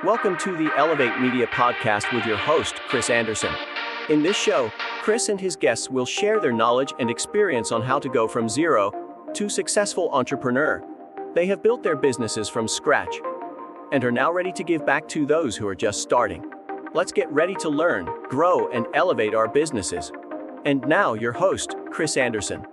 Welcome to the Elevate Media Podcast with your host, Chris Anderson. In this show, Chris and his guests will share their knowledge and experience on how to go from zero to successful entrepreneur. They have built their businesses from scratch and are now ready to give back to those who are just starting. Let's get ready to learn, grow, and elevate our businesses. And now, your host, Chris Anderson.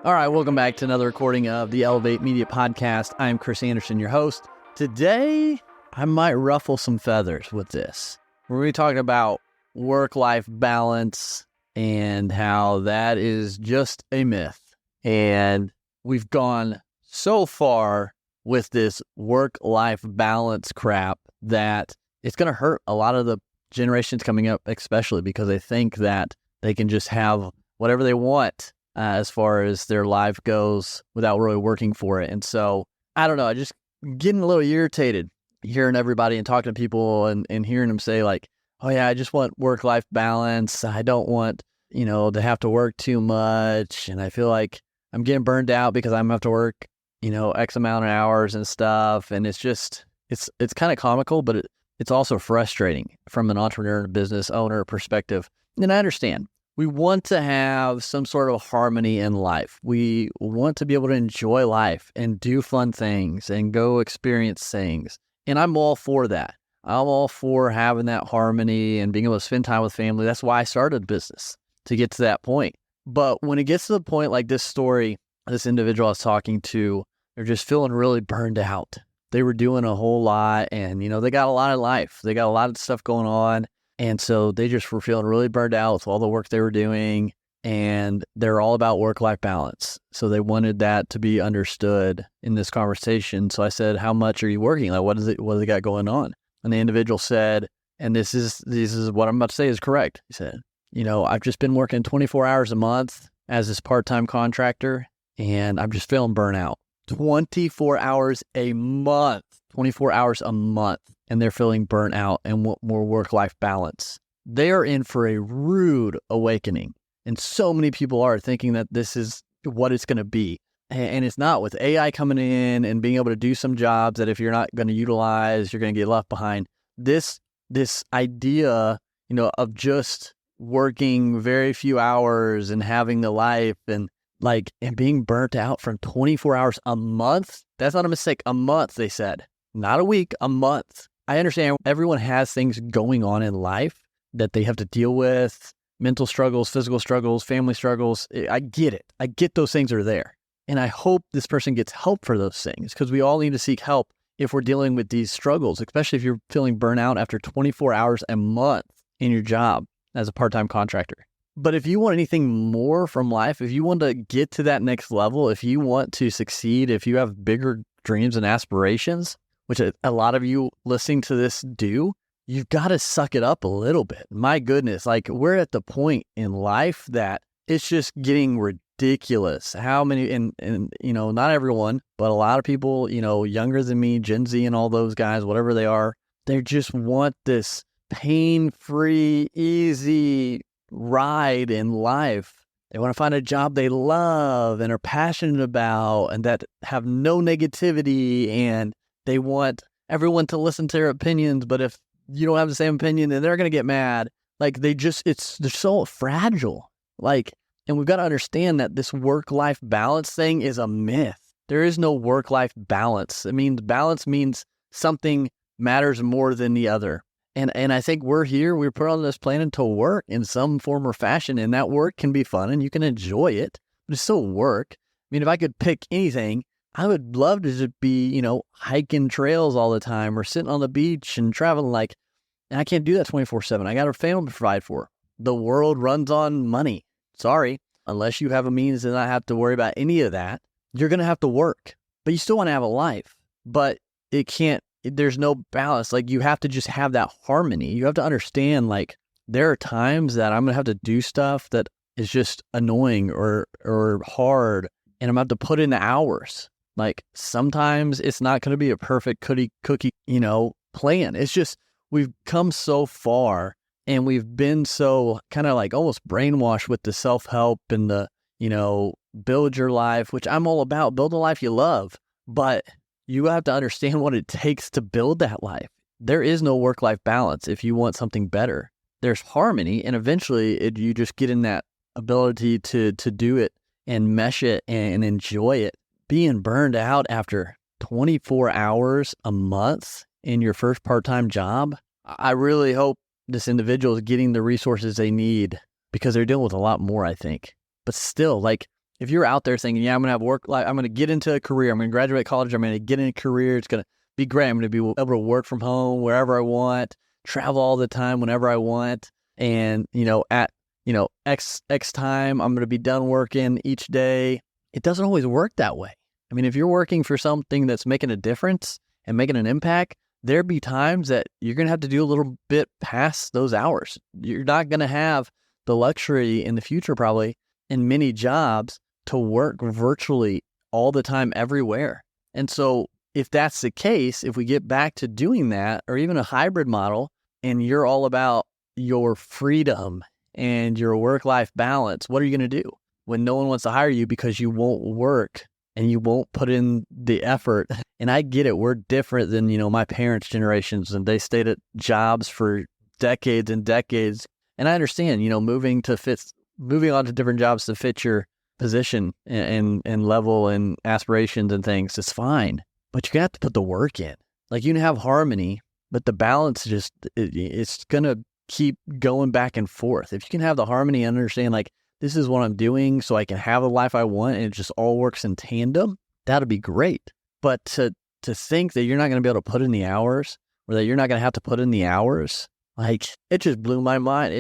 All right, welcome back to another recording of the Elevate Media Podcast. I'm Chris Anderson, your host. Today, I might ruffle some feathers with this. We're going to be talking about work-life balance and how that is just a myth. And we've gone so far with this work-life balance crap that it's going to hurt a lot of the generations coming up, especially because they think that they can just have whatever they want as far as their life goes without really working for it. And so, I don't know, I just getting a little irritated hearing everybody and talking to people and hearing them say like, oh yeah, I just want work-life balance. I don't want, to have to work too much. And I feel like I'm getting burned out because I'm going to have to work, X amount of hours and stuff. And it's just, it's kind of comical, but it's also frustrating from an entrepreneur and business owner perspective. And I understand. We want to have some sort of harmony in life. We want to be able to enjoy life and do fun things and go experience things. And I'm all for that. I'm all for having that harmony and being able to spend time with family. That's why I started a business, to get to that point. But when it gets to the point like this story, this individual I was talking to, they're just feeling really burned out. They were doing a whole lot and, they got a lot of life. They got a lot of stuff going on. And so they just were feeling really burned out with all the work they were doing, and they're all about work-life balance. So they wanted that to be understood in this conversation. So I said, how much are you working? Like, what do they got going on? And the individual said, and this is what I'm about to say is correct. He said, I've just been working 24 hours a month as this part-time contractor, and I'm just feeling burnt out. 24 hours a month. 24 hours a month. And they're feeling burnt out and want more work-life balance. They are in for a rude awakening. And so many people are thinking that this is what it's going to be. And it's not. With AI coming in and being able to do some jobs that if you're not going to utilize, you're going to get left behind. This idea, of just working very few hours and having the life and being burnt out from 24 hours a month. That's not a mistake. A month, they said. Not a week, a month. I understand everyone has things going on in life that they have to deal with, mental struggles, physical struggles, family struggles. I get it. I get those things are there. And I hope this person gets help for those things because we all need to seek help if we're dealing with these struggles, especially if you're feeling burnout after 24 hours a month in your job as a part-time contractor. But if you want anything more from life, if you want to get to that next level, if you want to succeed, if you have bigger dreams and aspirations, which a lot of you listening to this do, you've got to suck it up a little bit. My goodness, we're at the point in life that it's just getting ridiculous. How many, and not everyone, but a lot of people, younger than me, Gen Z and all those guys, whatever they are, they just want this pain-free, easy ride in life. They want to find a job they love and are passionate about and that have no negativity, and they want everyone to listen to their opinions, but if you don't have the same opinion, then they're going to get mad. They're so fragile. And we've got to understand that this work-life balance thing is a myth. There is no work-life balance. Balance means something matters more than the other. And I think we're put on this planet to work in some form or fashion, and that work can be fun and you can enjoy it, but it's still work. If I could pick anything, I would love to just be, hiking trails all the time or sitting on the beach and traveling and I can't do that 24/7. I got a family to provide for. The world runs on money. Sorry. Unless you have a means to not have to worry about any of that, you're going to have to work, but you still want to have a life, but there's no balance. You have to just have that harmony. You have to understand, there are times that I'm going to have to do stuff that is just annoying or hard, and I'm going to have to put in the hours. Sometimes it's not going to be a perfect cookie, plan. It's just, we've come so far and we've been so kind of almost brainwashed with the self-help and the, build your life, which I'm all about. Build a life you love. But you have to understand what it takes to build that life. There is no work-life balance if you want something better. There's harmony, and eventually you just get in that ability to do it and mesh it and enjoy it. Being burned out after 24 hours a month in your first part-time job, I really hope this individual is getting the resources they need, because they're dealing with a lot more, I think. But still, like, if you're out there thinking, yeah, I'm going to have work life, I'm going to get into a career, I'm going to graduate college, I'm going to get in a career, it's going to be great, I'm going to be able to work from home wherever I want, travel all the time whenever I want, and, at, X time, I'm going to be done working each day. It doesn't always work that way. I mean, if you're working for something that's making a difference and making an impact, there'll be times that you're going to have to do a little bit past those hours. You're not going to have the luxury in the future, probably, in many jobs, to work virtually all the time everywhere. And so if that's the case, if we get back to doing that, or even a hybrid model, and you're all about your freedom and your work-life balance, what are you going to do when no one wants to hire you because you won't work and you won't put in the effort? And I get it. We're different than, my parents' generations, and they stayed at jobs for decades and decades. And I understand, moving on to different jobs to fit your position and level and aspirations and things, it's fine. But you're going to have to put the work in. Like, you can have harmony, but the balance it's going to keep going back and forth. If you can have the harmony and understand, like, this is what I'm doing so I can have the life I want, and it just all works in tandem, that'd be great. But to think that you're not going to be able to put in the hours, or that you're not going to have to put in the hours, like, it just blew my mind.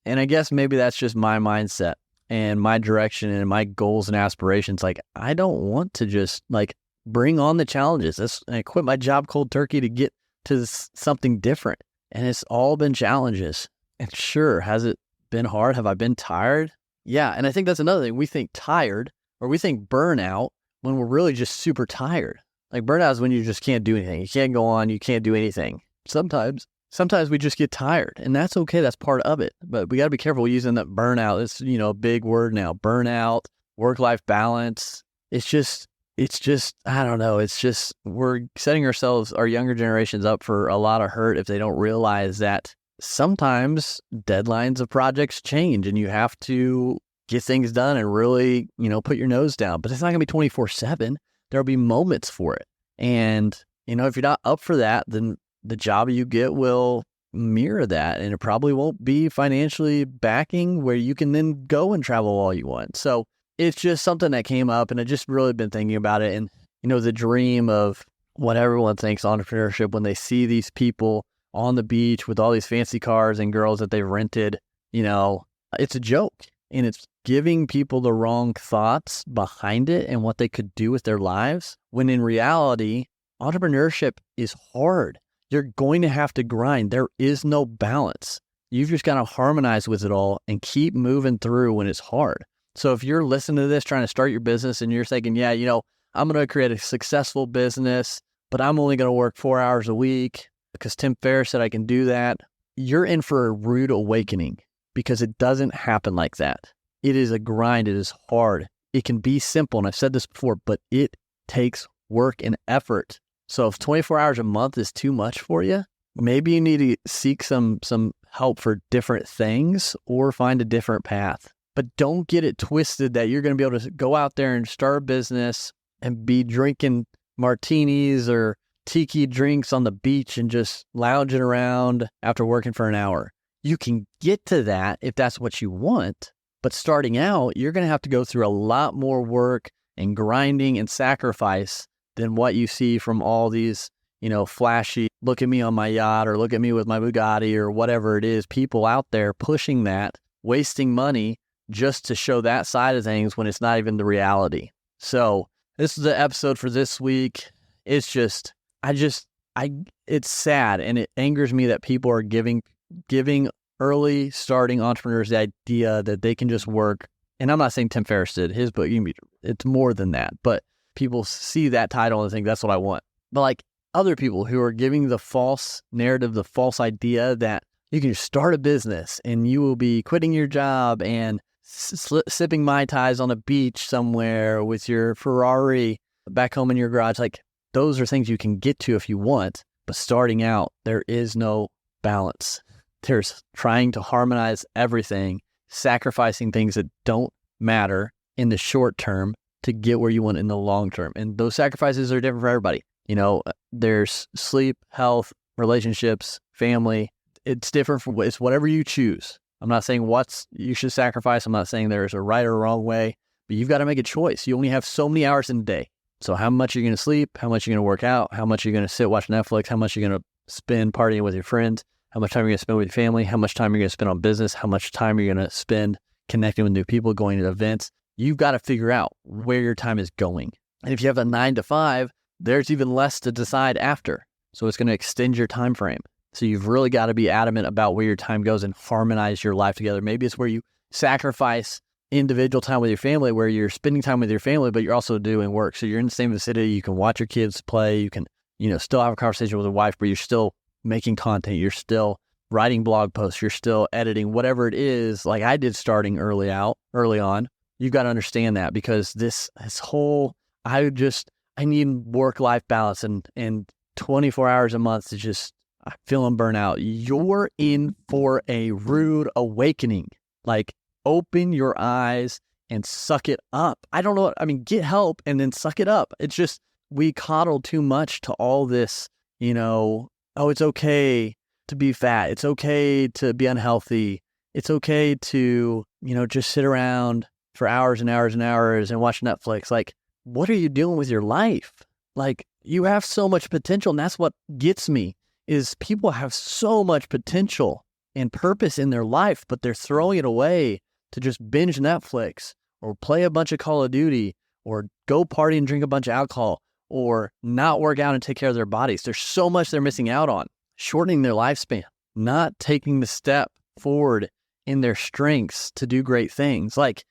And I guess maybe that's just my mindset and my direction and my goals and aspirations. Like, I don't want to just, like, bring on the challenges. I quit my job cold turkey to get to something different. And it's all been challenges. And sure, has it been hard? Have I been tired? Yeah. And I think that's another thing. We think tired, or we think burnout, when we're really just super tired. Like, burnout is when you just can't do anything. You can't go on. You can't do anything. Sometimes we just get tired, and that's okay. That's part of it. But we got to be careful using that burnout. It's, a big word now. Burnout, work-life balance. It's just, I don't know. It's just, we're setting our younger generations up for a lot of hurt if they don't realize that sometimes deadlines of projects change, and you have to get things done and really, put your nose down. But it's not going to be 24/7. There'll be moments for it. And, if you're not up for that, then the job you get will mirror that, and it probably won't be financially backing where you can then go and travel all you want. So it's just something that came up, and I just really been thinking about it. And, the dream of what everyone thinks entrepreneurship, when they see these people on the beach with all these fancy cars and girls that they've rented, it's a joke, and it's giving people the wrong thoughts behind it and what they could do with their lives, when in reality, entrepreneurship is hard. You're going to have to grind. There is no balance. You've just got to harmonize with it all and keep moving through when it's hard. So if you're listening to this, trying to start your business, and you're thinking, yeah, I'm going to create a successful business, but I'm only going to work 4 hours a week because Tim Ferriss said I can do that, you're in for a rude awakening, because it doesn't happen like that. It is a grind. It is hard. It can be simple, and I've said this before, but it takes work and effort. So if 24 hours a month is too much for you, maybe you need to seek some help for different things, or find a different path. But don't get it twisted that you're going to be able to go out there and start a business and be drinking martinis or tiki drinks on the beach and just lounging around after working for an hour. You can get to that if that's what you want, but starting out, you're going to have to go through a lot more work and grinding and sacrifice than what you see from all these, flashy, look at me on my yacht, or look at me with my Bugatti, or whatever it is, people out there pushing that, wasting money just to show that side of things when it's not even the reality. So this is the episode for this week. It's just, it's sad, and it angers me that people are giving early starting entrepreneurs the idea that they can just work. And I'm not saying Tim Ferriss did his book, it's more than that, but people see that title and think that's what I want. But like other people who are giving the false narrative, the false idea that you can just start a business and you will be quitting your job and sipping Mai Tais on a beach somewhere with your Ferrari back home in your garage. Like, those are things you can get to if you want, but starting out, there is no balance. There's trying to harmonize everything, sacrificing things that don't matter in the short term to get where you want in the long term. And those sacrifices are different for everybody. There's sleep, health, relationships, family. It's different it's whatever you choose. I'm not saying what you should sacrifice. I'm not saying there's a right or wrong way, but you've got to make a choice. You only have so many hours in a day. So how much are you going to sleep? How much are you going to work out? How much are you going to sit, watch Netflix? How much are you going to spend partying with your friends? How much time are you going to spend with your family? How much time are you going to spend on business? How much time are you going to spend connecting with new people, going to events? You've got to figure out where your time is going. And if you have a 9 to 5, there's even less to decide after. So it's going to extend your time frame. So you've really got to be adamant about where your time goes and harmonize your life together. Maybe it's where you sacrifice individual time with your family, where you're spending time with your family, but you're also doing work. So you're in the same vicinity. You can watch your kids play. You can, still have a conversation with a wife, but you're still making content. You're still writing blog posts. You're still editing, whatever it is, like I did starting early on. You've got to understand that, because this whole, I need work-life balance and 24 hours a month is just, I'm feeling burnout. You're in for a rude awakening. Like, open your eyes and suck it up. I don't know. Get help and then suck it up. It's just, we coddle too much to all this, it's okay to be fat. It's okay to be unhealthy. It's okay to, just sit around for hours and hours and hours and watch Netflix. Like, what are you doing with your life? Like, you have so much potential. And that's what gets me, is people have so much potential and purpose in their life, but they're throwing it away to just binge Netflix or play a bunch of Call of Duty or go party and drink a bunch of alcohol or not work out and take care of their bodies. There's so much they're missing out on, shortening their lifespan, not taking the step forward in their strengths to do great things. Like,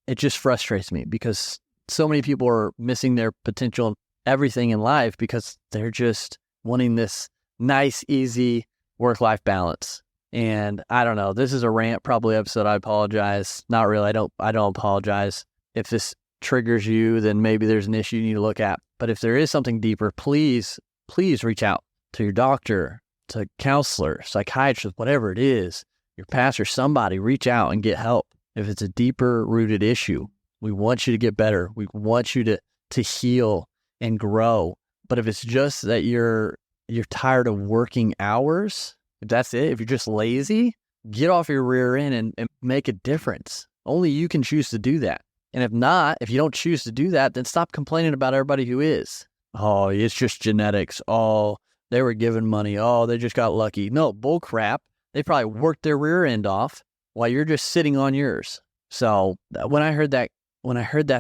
it just frustrates me, because so many people are missing their potential in everything in life because they're just wanting this nice, easy work-life balance. And I don't know, this is a rant probably episode. I apologize. Not really. I don't apologize. If this triggers you, then maybe there's an issue you need to look at. But if there is something deeper, please reach out to your doctor, to counselor, psychiatrist, whatever it is, your pastor, somebody. Reach out and get help. If it's a deeper rooted issue, we want you to get better. We want you to heal and grow. But if it's just that you're tired of working hours, if that's it, if you're just lazy, get off your rear end and make a difference. Only you can choose to do that. And if you don't choose to do that, then stop complaining about everybody who is. Oh, it's just genetics. Oh, they were given money. Oh, they just got lucky. No, bull crap. They probably worked their rear end off while you're just sitting on yours. So when I heard that,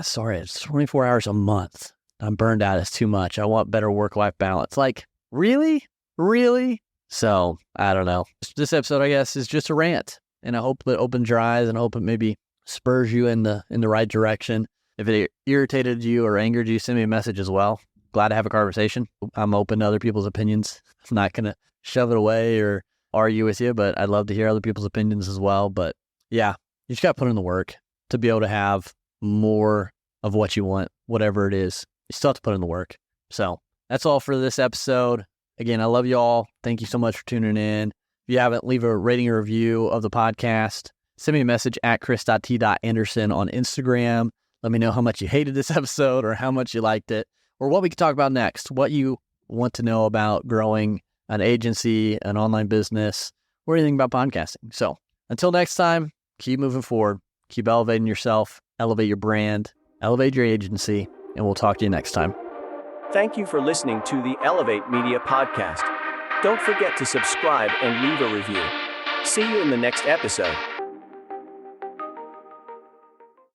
sorry, it's 24 hours a month. I'm burned out. It's too much. I want better work-life balance. Like, really? Really? So I don't know. This episode, I guess, is just a rant, and I hope it opens your eyes, and I hope it maybe spurs you in the right direction. If it irritated you or angered you, send me a message as well. Glad to have a conversation. I'm open to other people's opinions. I'm not going to shove it away or argue with you, but I'd love to hear other people's opinions as well. But yeah, you just got to put in the work to be able to have more of what you want, whatever it is. You still have to put in the work. So that's all for this episode. Again, I love you all. Thank you so much for tuning in. If you haven't, leave a rating or review of the podcast. Send me a message at chris.t.anderson on Instagram. Let me know how much you hated this episode or how much you liked it, or what we could talk about next, what you want to know about growing an agency, an online business, or anything about podcasting. So until next time, keep moving forward, keep elevating yourself, elevate your brand, elevate your agency, and we'll talk to you next time. Thank you for listening to the Elevate Media Podcast. Don't forget to subscribe and leave a review. See you in the next episode.